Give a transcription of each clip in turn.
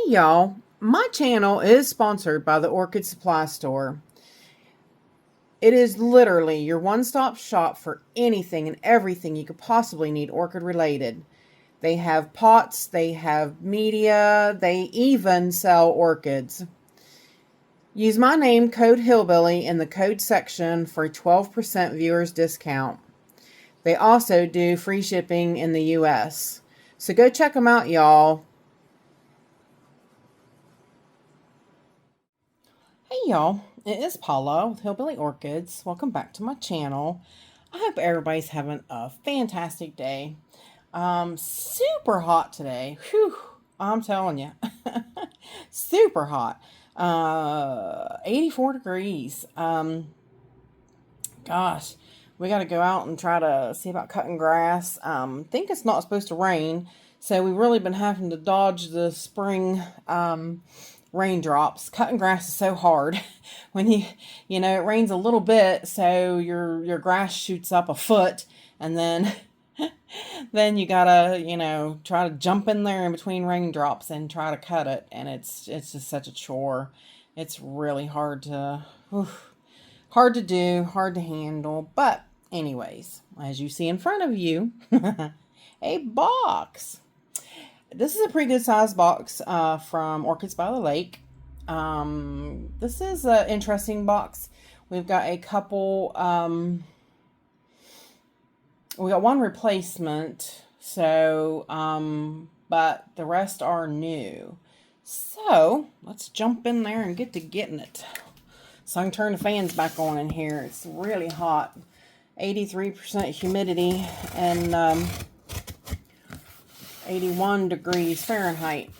Y'all, my channel is sponsored by the Orchid Supply Store. It is literally your one-stop shop for anything and everything you could possibly need orchid related. They have pots, they have media, they even sell orchids. Use my name, code Hillbilly, in the code section for a 12% viewers discount. They also do free shipping in the US. So go check them out, y'all. Hey y'all, it is Paula with Hillbilly Orchids. Welcome back to my channel. I hope everybody's having a fantastic day. Super hot today. Whew, I'm telling you. Super hot. 84 degrees. Gosh, we got to go out and try to see about cutting grass. Think it's not supposed to rain, so we've really been having to dodge the spring raindrops. Cutting grass is so hard when you know it rains a little bit, so your grass shoots up a foot, and then you gotta try to jump in there in between raindrops and try to cut it, and it's just such a chore. It's really hard to do, hard to handle. But anyways, as you see in front of you, a box. This is a pretty good size box from Orchids by the Lake. This is an interesting box. We've got a couple, we got one replacement, so, but the rest are new. So, let's jump in there and get to getting it. So I can turn the fans back on in here. It's really hot. 83% humidity and 81 degrees Fahrenheit.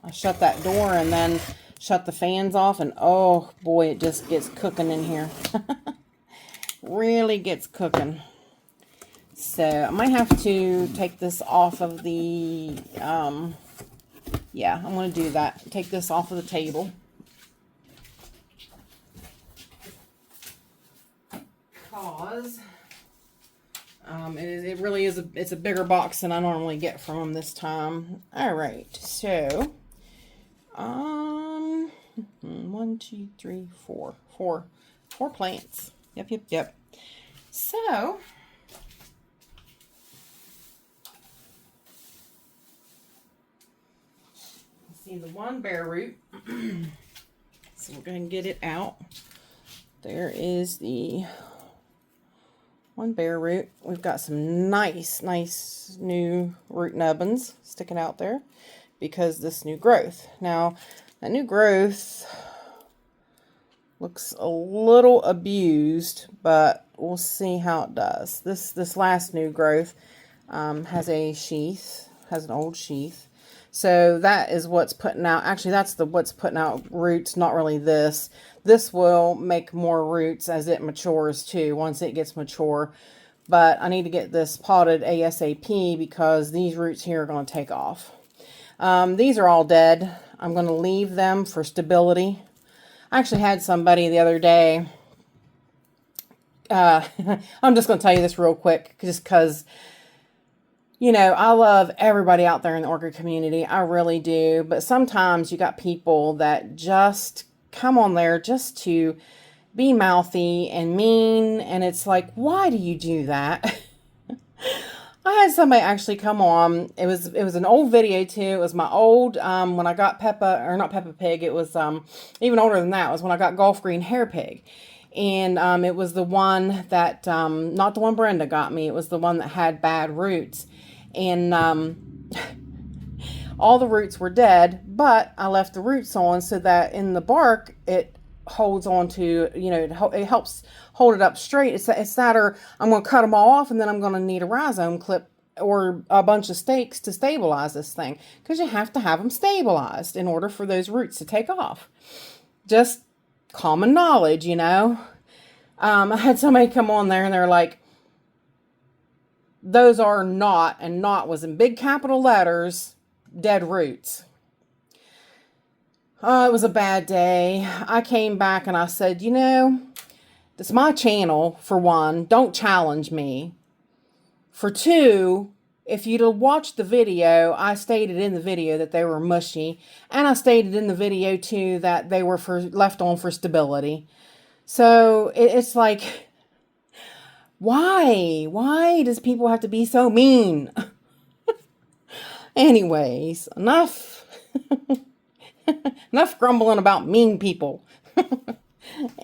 I shut that door and then shut the fans off, and oh boy, it just gets cooking in here. Really gets cooking. So I might have to take this off of the, yeah, I'm going to do that. Take this off of the table. Because it really is it's a bigger box than I normally get from them this time. All right, so 1, 2, 3, 4 plants. Yep. So see the one bare root. So we're going to get it out. There is the one bare root. We've got some nice new root nubbins sticking out there because this new growth. Now, that new growth looks a little abused, but we'll see how it does. This last new growth has a sheath, has an old sheath. So that is what's putting out, actually that's what's putting out roots, not really this. This will make more roots as it matures too, once it gets mature. But I need to get this potted ASAP because these roots here are going to take off. These are all dead. I'm going to leave them for stability. I actually had somebody the other day, I'm just going to tell you this real quick, just because I love everybody out there in the orchid community. I really do. But sometimes you got people that just come on there just to be mouthy and mean. And it's like, why do you do that? I had somebody actually come on. It was an old video too. It was my old, when I got not Peppa Pig. It was even older than that. It was when I got Golf Green Hair Pig. And it was the one that, not the one Brenda got me. It was the one that had bad roots. And all the roots were dead, but I left the roots on so that in the bark it holds on to, it helps hold it up straight. It's that, or I'm going to cut them all off, and then I'm going to need a rhizome clip or a bunch of stakes to stabilize this thing, because you have to have them stabilized in order for those roots to take off. Just common knowledge, I had somebody come on there and they're like, those are not, and not was in big capital letters, dead roots. Oh, it was a bad day. I came back and I said, this is my channel, for one. Don't challenge me. For two, if you'd have watched the video, I stated in the video that they were mushy, and I stated in the video too that they were left on for stability. So it's like, why does people have to be so mean? Anyways, enough enough grumbling about mean people.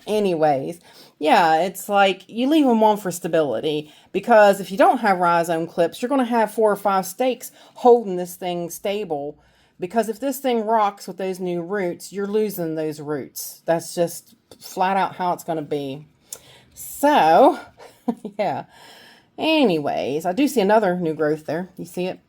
Anyways, yeah, it's like you leave them on for stability, because if you don't have rhizome clips, you're going to have 4 or 5 stakes holding this thing stable, because if this thing rocks with those new roots, you're losing those roots. That's just flat out how it's going to be. So, yeah. Anyways, I do see another new growth there. You see it?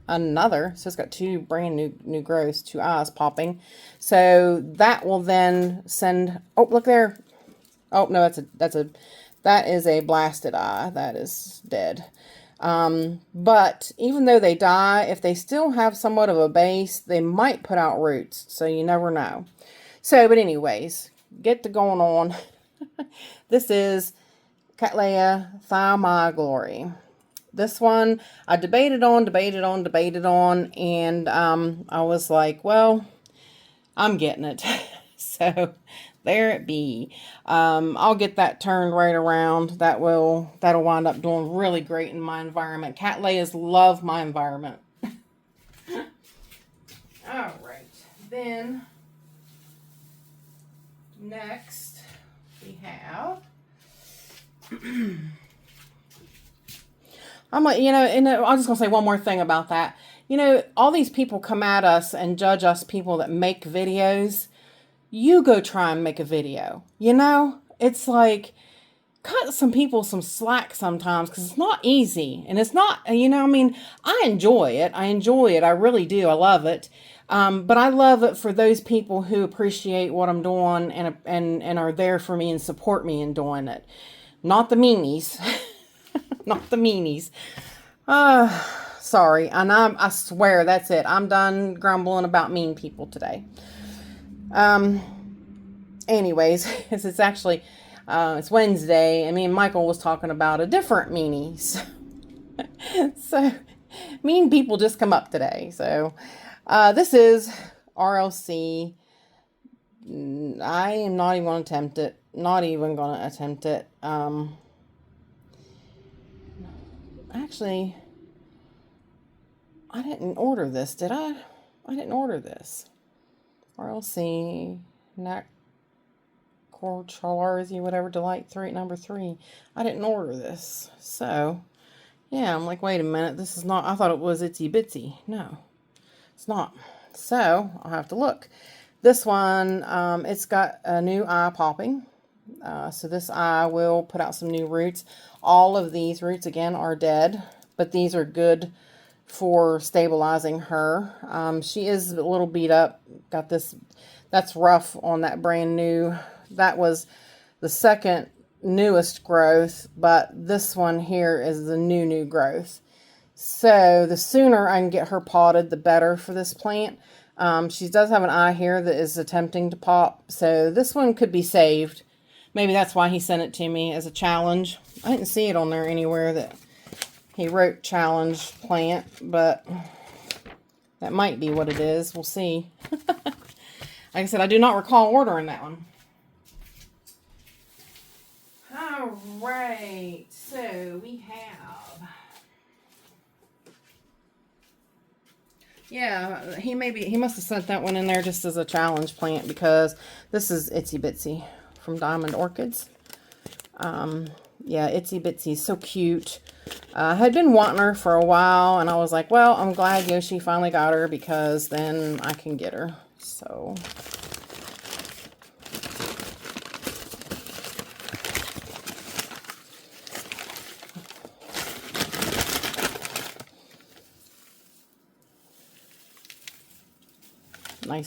Another. So it's got 2 brand new growths, 2 eyes popping. So that will then send, oh, look there. Oh, no, that is a blasted eye. That is dead. But even though they die, if they still have somewhat of a base, they might put out roots. So you never know. So, but anyways, get to going on. This is Cattleya Thigh Glory. This one I debated on, and I was like, well, I'm getting it. So there it be. I'll get that turned right around. That'll wind up doing really great in my environment. Cattleyas love my environment. All right. Then next we have I'm like, and I'm just going to say one more thing about that. All these people come at us and judge us, people that make videos. You go try and make a video. It's like, cut some people some slack sometimes, because it's not easy. And it's not, I enjoy it. I really do. I love it. But I love it for those people who appreciate what I'm doing and are there for me and support me in doing it. Not the meanies. Not the meanies. Sorry. And I swear that's it. I'm done grumbling about mean people today. Anyways, it's actually, it's Wednesday, and me and Michael was talking about a different meanie. So mean people just come up today. So, this is RLC. I am not even going to attempt it. Actually, I didn't order this, did I? I didn't order this. RLC, Corchalarzi, whatever, Delight 3, number 3. I didn't order this. So, yeah, I'm like, wait a minute. This is not, I thought it was Itsy Bitsy. No, it's not. So, I'll have to look. This one, it's got a new eye popping. So this eye will put out some new roots. All of these roots, again, are dead, but these are good for stabilizing her. She is a little beat up. Got this, that's rough on that brand new. That was the second newest growth, but this one here is the new growth. So the sooner I can get her potted, the better for this plant. She does have an eye here that is attempting to pop, so this one could be saved. Maybe that's why he sent it to me as a challenge. I didn't see it on there anywhere that he wrote challenge plant, but that might be what it is. We'll see. Like I said, I do not recall ordering that one. All right, so we have... Yeah, he must have sent that one in there just as a challenge plant, because this is Itsy Bitsy from Diamond Orchids. Yeah, Itsy Bitsy is so cute. I had been wanting her for a while, and I was like, well, I'm glad Yoshi finally got her, because then I can get her. So...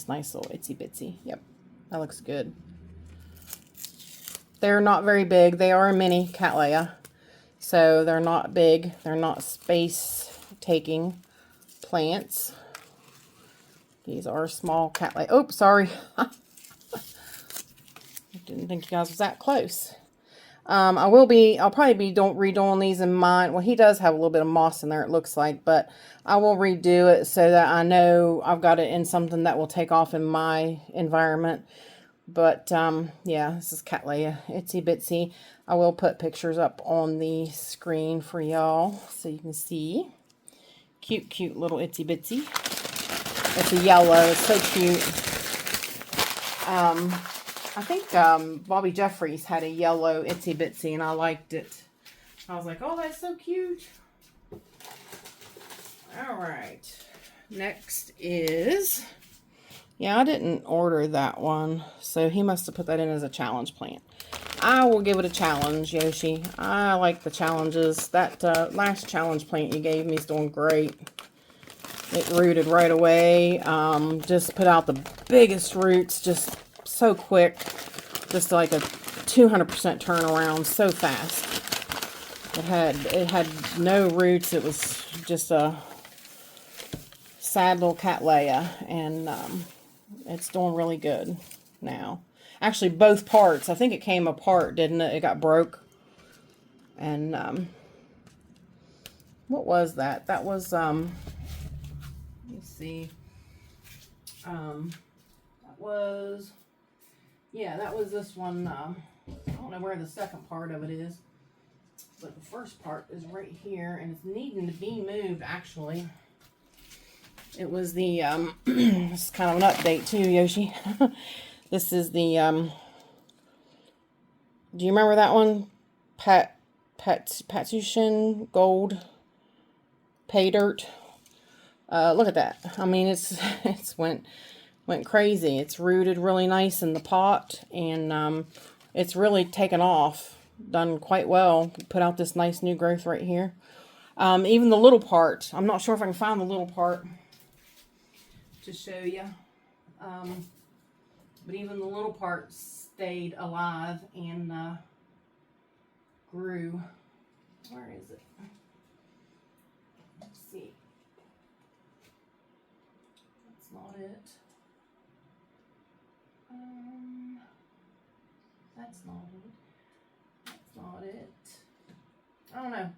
Nice little Itsy Bitsy. Yep, that looks good. They're not very big. They are a mini Cattleya. So they're not big. They're not space-taking plants. These are small Cattleya. Oh, sorry. I didn't think you guys was that close. I'll probably be redoing these in mine. Well, he does have a little bit of moss in there, it looks like, but I will redo it so that I know I've got it in something that will take off in my environment. But, yeah, this is Cattleya Itsy Bitsy. I will put pictures up on the screen for y'all so you can see. Cute, cute little Itsy Bitsy. It's a yellow. It's so cute. I think Bobby Jeffries had a yellow Itsy Bitsy, and I liked it. I was like, oh, that's so cute. All right. Next is... Yeah, I didn't order that one, so he must have put that in as a challenge plant. I will give it a challenge, Yoshi. I like the challenges. That last challenge plant you gave me is doing great. It rooted right away. Just put out the biggest roots, just so quick. Just like a 200% turnaround, so fast. It had no roots. It was just a sad little Cattleya, and it's doing really good now. Actually, both parts. I think it came apart, didn't it? It got broke. And what was that? That was let me see. That was, yeah, that was this one. I don't know where the second part of it is, but the first part is right here, and it's needing to be moved. Actually, it was the this is kind of an update too, Yoshi. This is the do you remember that one? Patsushin Gold Pay Dirt. Look at that. I mean, it's went crazy. It's rooted really nice in the pot, and it's really taken off. Done quite well. Put out this nice new growth right here. Even the little part. I'm not sure if I can find the little part to show you. But even the little part stayed alive and grew. Where is it? Let's see. That's not it. That's not it. That's not it. I don't know.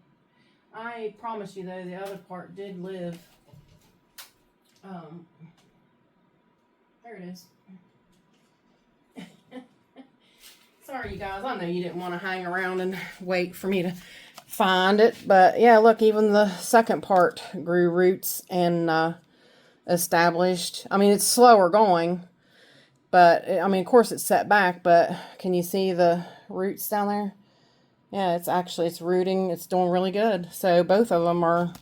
I promise you though, the other part did live. There it is. Sorry, you guys. I know you didn't want to hang around and wait for me to find it. But, yeah, look, even the second part grew roots and established. I mean, it's slower going. But, I mean, of course, it's set back. But can you see the roots down there? Yeah, it's rooting. It's doing really good. So, both of them are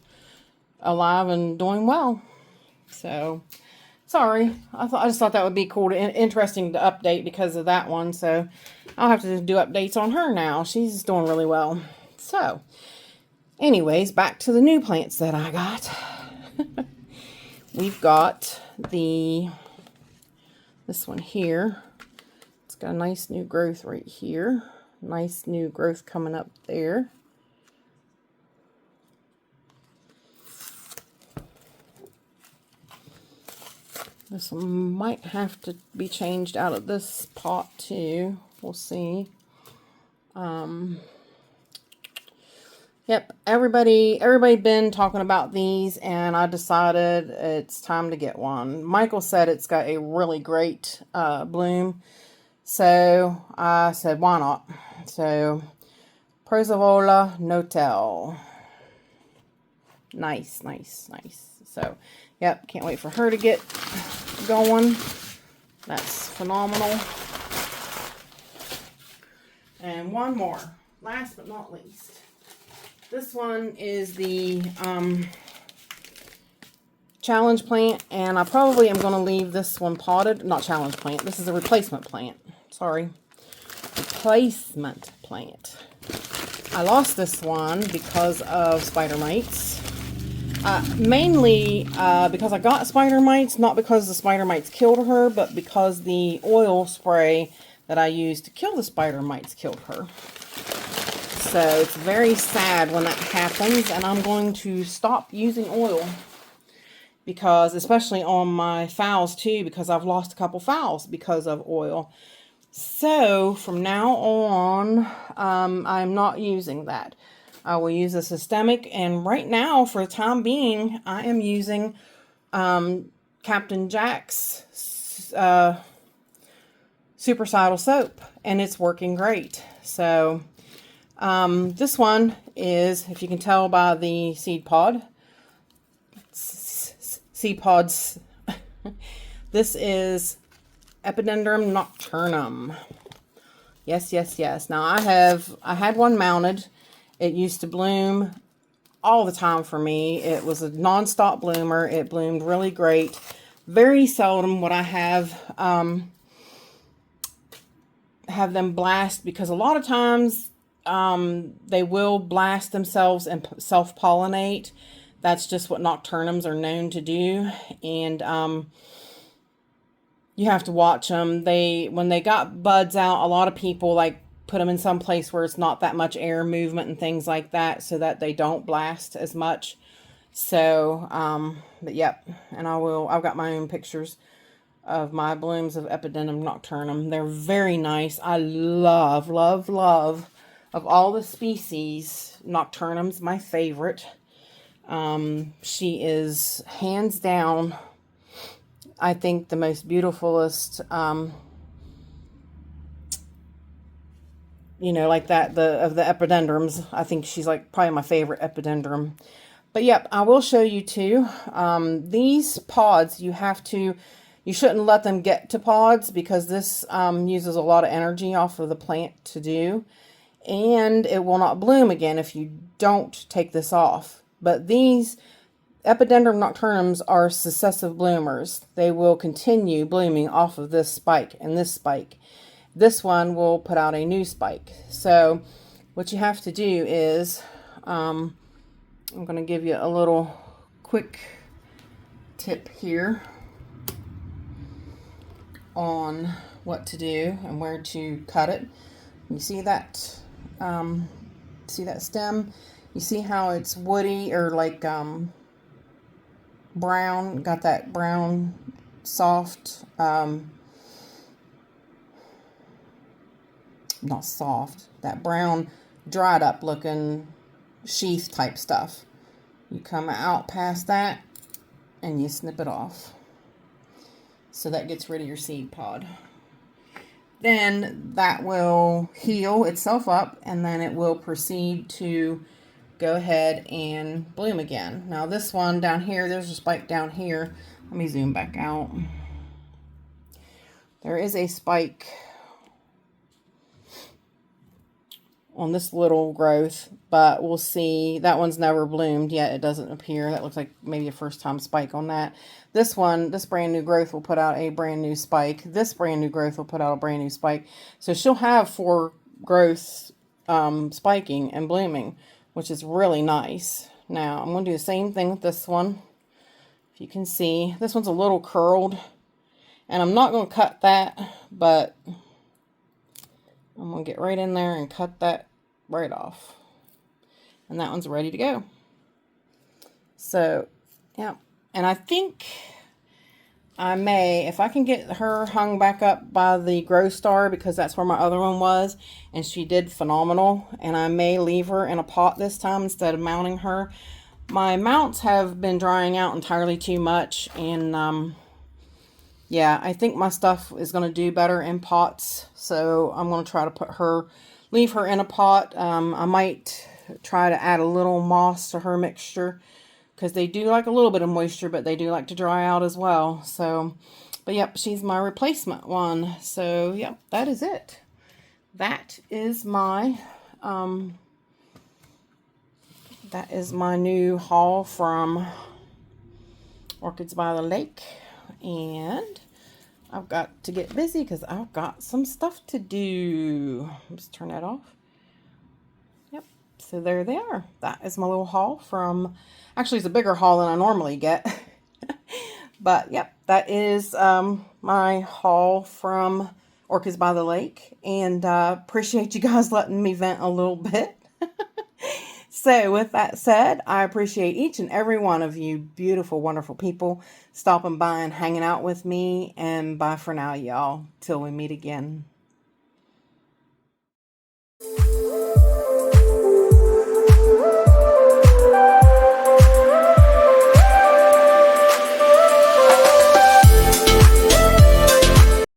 alive and doing well. So... Sorry, I just thought that would be cool interesting to update because of that one. So I'll have to do updates on her now. She's doing really well. So, anyways, back to the new plants that I got. We've got this one here. It's got a nice new growth right here. Nice new growth coming up there. This one might have to be changed out of this pot too. We'll see. Yep, everybody been talking about these, and I decided it's time to get one. Michael said it's got a really great bloom, so I said why not. So Persivola Notel. Nice, nice, nice. So, yep, can't wait for her to get going. That's phenomenal. And one more, last but not least. This one is the challenge plant, and I probably am going to leave this one potted. Not challenge plant. This is a replacement plant. Sorry. Replacement plant. I lost this one because of spider mites. Mainly because I got spider mites, not because the spider mites killed her, but because the oil spray that I used to kill the spider mites killed her. So it's very sad when that happens, and I'm going to stop using oil because, especially on my phals too, because I've lost a couple phals because of oil. So from now on, I'm not using that. I will use a systemic, and right now, for the time being, I am using Captain Jack's Supercidal soap, and it's working great. So this one is, if you can tell by the seed pods, this is Epidendrum nocturnum. Yes, yes, yes. Now I had one mounted. It used to bloom all the time for me. It was a non-stop bloomer. It bloomed really great. Very seldom would I have them blast, because a lot of times they will blast themselves and self-pollinate. That's just what nocturnums are known to do. And you have to watch them. When they got buds out, a lot of people like put them in some place where it's not that much air movement and things like that, so that they don't blast as much. So, but yep. And I've got my own pictures of my blooms of Epidendrum nocturnum. They're very nice. I love, love, love, of all the species, nocturnum's my favorite. She is hands down, I think, the most beautifulest, like that, of the epidendrums. I think she's like probably my favorite epidendrum. But yep, I will show you too. These pods, you shouldn't let them get to pods, because this uses a lot of energy off of the plant to do. And it will not bloom again if you don't take this off. But these Epidendrum nocturnums are successive bloomers. They will continue blooming off of this spike and this spike. This one will put out a new spike. So what you have to do is, I'm going to give you a little quick tip here on what to do and where to cut it. You see that stem? You see how it's woody, or like brown, got that brown soft, not soft, that brown dried up looking sheath type stuff. You come out past that and you snip it off. So that gets rid of your seed pod. Then that will heal itself up, and then it will proceed to go ahead and bloom again. Now this one down here, there's a spike down here. Let me zoom back out. There is a spike on this little growth, but we'll see. That one's never bloomed yet. It doesn't appear. That looks like maybe a first time spike on that. This one, this brand new growth will put out a brand new spike. This brand new growth will put out a brand new spike. So she'll have 4 growths spiking and blooming, which is really nice. Now I'm going to do the same thing with this one. If you can see, this one's a little curled, and I'm not going to cut that, but I'm going to get right in there and cut that right off. And that one's ready to go. So, yeah. And I think I may, if I can get her hung back up by the Grow Star, because that's where my other one was, and she did phenomenal, and I may leave her in a pot this time instead of mounting her. My mounts have been drying out entirely too much, and yeah, I think my stuff is going to do better in pots, so I'm going to try to leave her in a pot. I might try to add a little moss to her mixture, because they do like a little bit of moisture, but they do like to dry out as well. So, but yep, she's my replacement one. So, yep, that is it. That is my new haul from Orchids by the Lake. And I've got to get busy because I've got some stuff to do. Let's turn that off. Yep. So there they are. That is my little haul from, actually it's a bigger haul than I normally get. But yep, that is my haul from Orchids by the Lake. And appreciate you guys letting me vent a little bit. So with that said, I appreciate each and every one of you beautiful, wonderful people stopping by and hanging out with me. And bye for now, y'all. Till we meet again.